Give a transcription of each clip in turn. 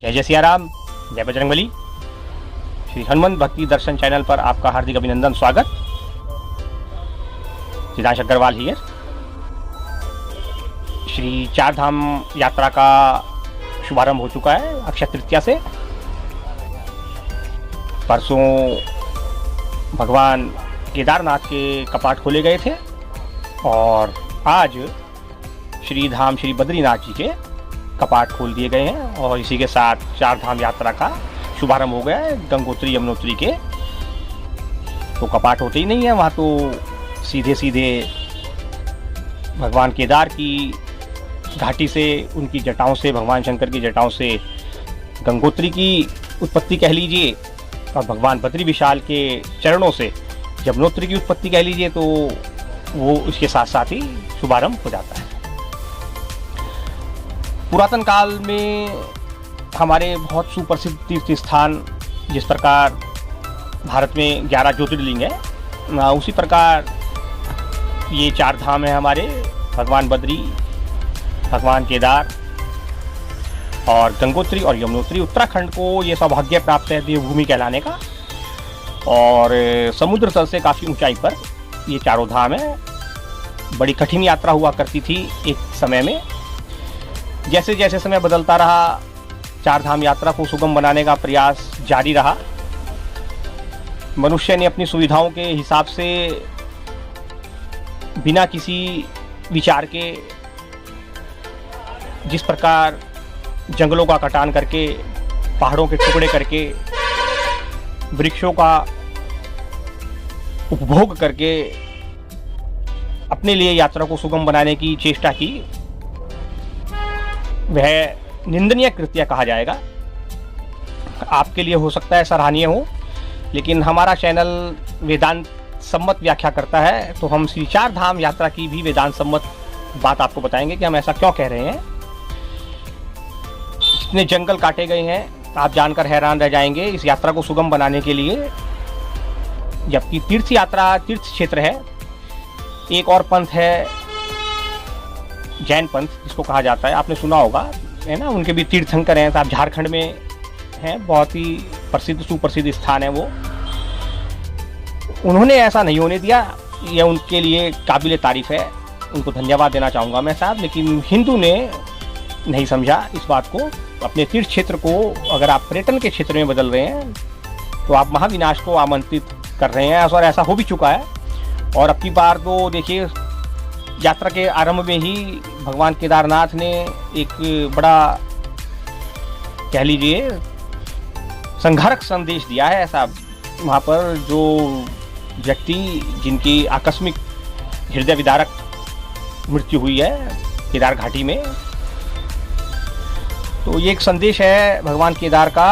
जय जय सिया राम, जय बजरंगबली। श्री हनुमान भक्ति दर्शन चैनल पर आपका हार्दिक अभिनंदन, स्वागत। सिद्धांश अग्रवाल हियर। श्री चार धाम यात्रा का शुभारंभ हो चुका है अक्षय तृतीया से। परसों भगवान केदारनाथ के कपाट खोले गए थे और आज श्री धाम श्री बद्रीनाथ जी के कपाट खोल दिए गए हैं और इसी के साथ चार धाम यात्रा का शुभारंभ हो गया है। गंगोत्री यमुनोत्री के तो कपाट होते ही नहीं है, वहाँ तो सीधे सीधे भगवान केदार की घाटी से, उनकी जटाओं से, भगवान शंकर की जटाओं से गंगोत्री की उत्पत्ति कह लीजिए और भगवान बद्री विशाल के चरणों से यमुनोत्री की उत्पत्ति कह लीजिए, तो वो इसके साथ साथ ही शुभारंभ हो जाता है। पुरातन काल में हमारे बहुत सुप्रसिद्ध तीर्थ स्थान, जिस प्रकार भारत में 11 ज्योतिर्लिंग है, उसी प्रकार ये चार धाम है हमारे। भगवान बद्री, भगवान केदार और गंगोत्री और यमुनोत्री। उत्तराखंड को ये सौभाग्य प्राप्त है देवभूमि कहलाने का और समुद्र तल से काफ़ी ऊंचाई पर ये चारों धाम है। बड़ी कठिन यात्रा हुआ करती थी एक समय में। जैसे जैसे समय बदलता रहा, चार धाम यात्रा को सुगम बनाने का प्रयास जारी रहा। मनुष्य ने अपनी सुविधाओं के हिसाब से बिना किसी विचार के, जिस प्रकार जंगलों का कटान करके, पहाड़ों के टुकड़े करके, वृक्षों का उपभोग करके अपने लिए यात्रा को सुगम बनाने की चेष्टा की, वह निंदनीय कृत्य कहा जाएगा। आपके लिए हो सकता है सराहनीय हो, लेकिन हमारा चैनल वेदांत सम्मत व्याख्या करता है, तो हम श्री चार धाम यात्रा की भी वेदांत सम्मत बात आपको बताएंगे कि हम ऐसा क्यों कह रहे हैं। जितने जंगल काटे गए हैं आप जानकर हैरान रह जाएंगे इस यात्रा को सुगम बनाने के लिए। जबकि तीर्थ यात्रा, तीर्थ क्षेत्र है। एक और पंथ है जैन पंथ, जिसको कहा जाता है, आपने सुना होगा, है ना। उनके भी तीर्थंकर हैं, आप झारखंड में हैं, बहुत ही प्रसिद्ध सुप्रसिद्ध स्थान है वो। उन्होंने ऐसा नहीं होने दिया, यह उनके लिए काबिल तारीफ है, उनको धन्यवाद देना चाहूँगा मैं साहब। लेकिन हिंदू ने नहीं समझा इस बात को। अपने तीर्थ क्षेत्र को अगर आप पर्यटन के क्षेत्र में बदल रहे हैं तो आप महाविनाश को आमंत्रित कर रहे हैं और ऐसा हो भी चुका है। और अब की बार तो देखिए, यात्रा के आरंभ में ही भगवान केदारनाथ ने एक बड़ा, कह लीजिए, संघारक संदेश दिया है ऐसा। वहाँ पर जो व्यक्ति जिनकी आकस्मिक हृदय विदारक मृत्यु हुई है केदार घाटी में, तो ये एक संदेश है भगवान केदार का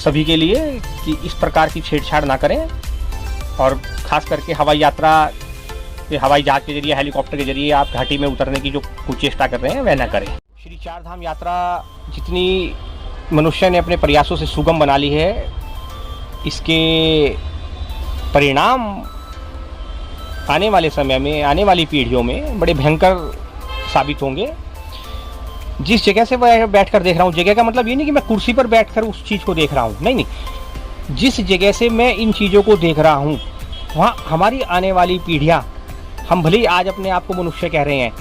सभी के लिए कि इस प्रकार की छेड़छाड़ ना करें और खास करके हवाई यात्रा, हवाई जहाज के जरिए, हेलीकॉप्टर के जरिए आप घाटी में उतरने की जो कुचेष्टा कर रहे हैं वह न करें। श्री चार धाम यात्रा जितनी मनुष्य ने अपने प्रयासों से सुगम बना ली है, इसके परिणाम आने वाले समय में, आने वाली पीढ़ियों में बड़े भयंकर साबित होंगे। जिस जगह से मैं बैठकर देख रहा हूँ, जगह का मतलब ये नहीं कि मैं कुर्सी पर बैठकर उस चीज़ को देख रहा हूँ, नहीं, जिस जगह से मैं इन चीज़ों को देख रहा हूँ वहाँ हमारी आने वाली पीढ़ियाँ, हम भले ही आज अपने आप को मनुष्य कह रहे हैं,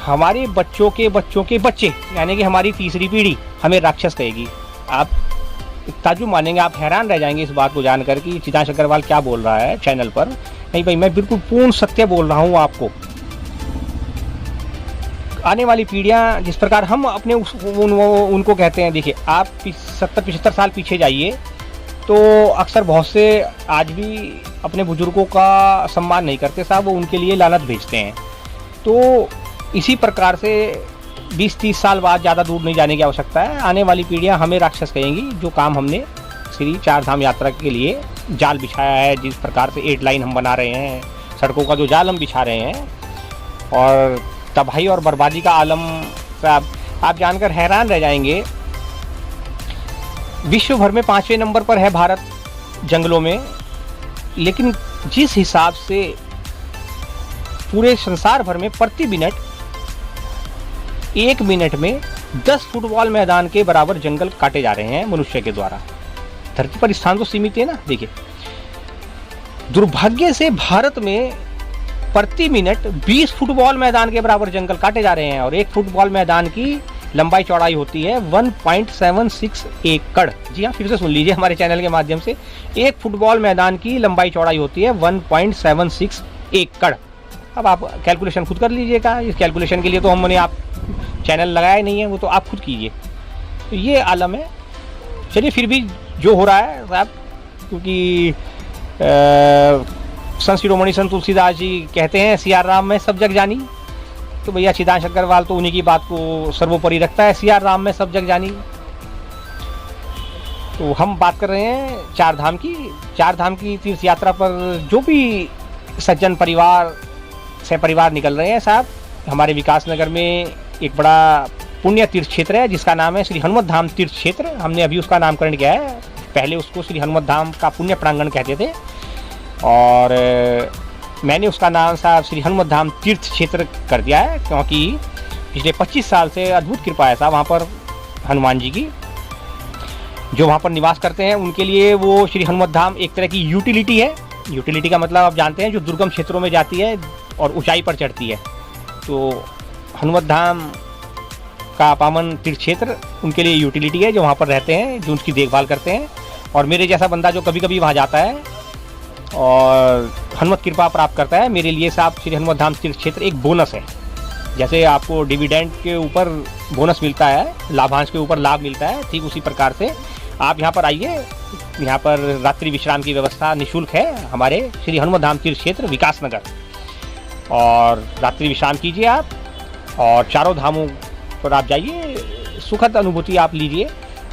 हमारे बच्चों के बच्चे, यानी कि हमारी तीसरी पीढ़ी हमें राक्षस कहेगी। आप ताज्जुब मानेंगे, आप हैरान रह जाएंगे इस बात को जानकर कि सिद्धांश अग्रवाल क्या बोल रहा है चैनल पर। नहीं भाई, मैं बिल्कुल पूर्ण सत्य बोल रहा हूँ आपको। आने वाली पीढ़ियाँ, जिस प्रकार हम अपने उनको कहते हैं, देखिए आप 70-75 साल पीछे जाइए तो अक्सर बहुत से आज भी अपने बुजुर्गों का सम्मान नहीं करते साहब, वो उनके लिए लानत भेजते हैं। तो इसी प्रकार से 20-30 साल बाद, ज़्यादा दूर नहीं जाने की आवश्यकता है, आने वाली पीढ़ियां हमें राक्षस कहेंगी। जो काम हमने श्री चार धाम यात्रा के लिए जाल बिछाया है, जिस प्रकार से 8 लाइन हम बना रहे हैं, सड़कों का जो जाल हम बिछा रहे हैं, और तबाही और बर्बादी का आलम साहब, आप जानकर हैरान रह जाएंगे। विश्व भर में 5वें नंबर पर है भारत जंगलों में, लेकिन जिस हिसाब से पूरे संसार भर में प्रति मिनट 1 मिनट में 10 फुटबॉल मैदान के बराबर जंगल काटे जा रहे हैं मनुष्य के द्वारा। धरती पर स्थान तो सीमित है ना। देखिए, दुर्भाग्य से भारत में प्रति मिनट 20 फुटबॉल मैदान के बराबर जंगल काटे जा रहे हैं और एक फुटबॉल मैदान की लंबाई चौड़ाई होती है 1.76 एकड़। जी हाँ, फिर से सुन लीजिए हमारे चैनल के माध्यम से, एक फुटबॉल मैदान की लंबाई चौड़ाई होती है 1.76 एकड़। अब आप कैलकुलेशन खुद कर लीजिएगा। इस कैलकुलेशन के लिए तो हमने आप चैनल लगाया नहीं है, वो तो आप खुद कीजिए। तो ये आलम है। चलिए, फिर भी जो हो रहा है साहब, क्योंकि संत शिरोमणि संत तुलसीदास जी कहते हैं सियार राम में सब जग जानी, तो भैया चिदांश अग्रवाल तो उन्हीं की बात को सर्वोपरि रखता है, सियार राम में सब जग जानी। तो हम बात कर रहे हैं चार धाम की। चार धाम की तीर्थ यात्रा पर जो भी सज्जन परिवार से परिवार निकल रहे हैं साहब, हमारे विकास नगर में एक बड़ा पुण्य तीर्थ क्षेत्र है जिसका नाम है श्री हनुमत धाम तीर्थ क्षेत्र। हमने अभी उसका नामकरण किया है, पहले उसको श्री हनुमत धाम का पुण्य प्रांगण कहते थे और मैंने उसका नाम साहब श्री हनुमत धाम तीर्थ क्षेत्र कर दिया है, क्योंकि पिछले 25 साल से अद्भुत कृपा है साहब वहाँ पर हनुमान जी की। जो वहाँ पर निवास करते हैं उनके लिए वो श्री हनुमत धाम एक तरह की यूटिलिटी है। यूटिलिटी का मतलब आप जानते हैं, जो दुर्गम क्षेत्रों में जाती है और ऊंचाई पर चढ़ती है। तो हनुमत धाम का पावन तीर्थ क्षेत्र उनके लिए यूटिलिटी है, जो वहाँ पर रहते हैं, जो उनकी देखभाल करते हैं। और मेरे जैसा बंदा जो कभी कभी वहाँ जाता है और हनुमत कृपा प्राप्त करता है, मेरे लिए साहब श्री हनुमत धाम तीर्थ क्षेत्र एक बोनस है। जैसे आपको डिविडेंड के ऊपर बोनस मिलता है, लाभांश के ऊपर लाभ मिलता है, ठीक उसी प्रकार से आप यहाँ पर आइए। यहाँ पर रात्रि विश्राम की व्यवस्था निःशुल्क है हमारे श्री हनुमत धाम तीर्थ क्षेत्र विकास नगर, और रात्रि विश्राम कीजिए आप और चारों धामों पर आप जाइए, सुखद अनुभूति आप लीजिए।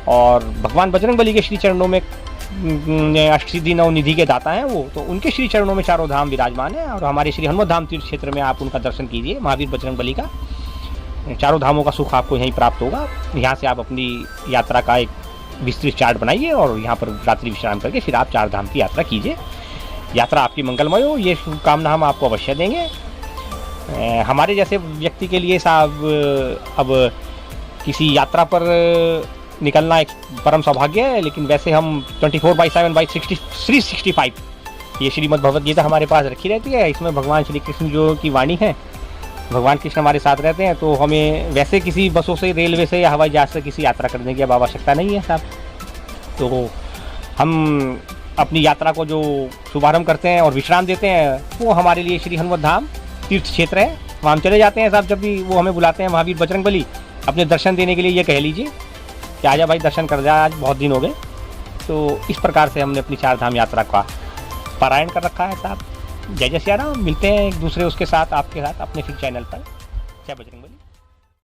और भगवान बजरंगबली के श्री चरणों में अष्टसिद्धि नवनिधि के दाता हैं वो, तो उनके श्री चरणों में चारों धाम विराजमान है। और हमारे श्री हनुमत धाम तीर्थ क्षेत्र में आप उनका दर्शन कीजिए, महावीर बजरंगबली का। चारों धामों का सुख आपको यहीं प्राप्त होगा। यहाँ से आप अपनी यात्रा का एक विस्तृत चार्ट बनाइए और यहाँ पर रात्रि विश्राम करके फिर आप चार धाम की यात्रा कीजिए। यात्रा आपकी मंगलमय हो, ये शुभकामना हम आपको अवश्य देंगे। हमारे जैसे व्यक्ति के लिए साहब अब किसी यात्रा पर निकलना एक परम सौभाग्य है, लेकिन वैसे हम 24/7/365 ये श्रीमद् भगवद गीता हमारे पास रखी रहती है। इसमें भगवान श्री कृष्ण जो की वाणी है, भगवान कृष्ण हमारे साथ रहते हैं, तो हमें वैसे किसी बसों से, रेलवे से या हवाई जहाज से किसी यात्रा करने की अब आवश्यकता नहीं है साहब। तो हम अपनी यात्रा को जो शुभारंभ करते हैं और विश्राम देते हैं, वो हमारे लिए श्री हनुमत धाम तीर्थ क्षेत्र है। वहाँ हम चले जाते हैं साहब, जब भी वो हमें बुलाते हैं महावीर बजरंगबली अपने दर्शन देने के लिए, ये कह लीजिए कि आजा भाई दर्शन कर जा, आज बहुत दिन हो गए। तो इस प्रकार से हमने अपनी चार धाम यात्रा का पारायण कर रखा है साहब। जय जय सिया राम। मिलते हैं एक दूसरे उसके साथ, आपके साथ अपने फिर चैनल पर। जय बजरंगबली।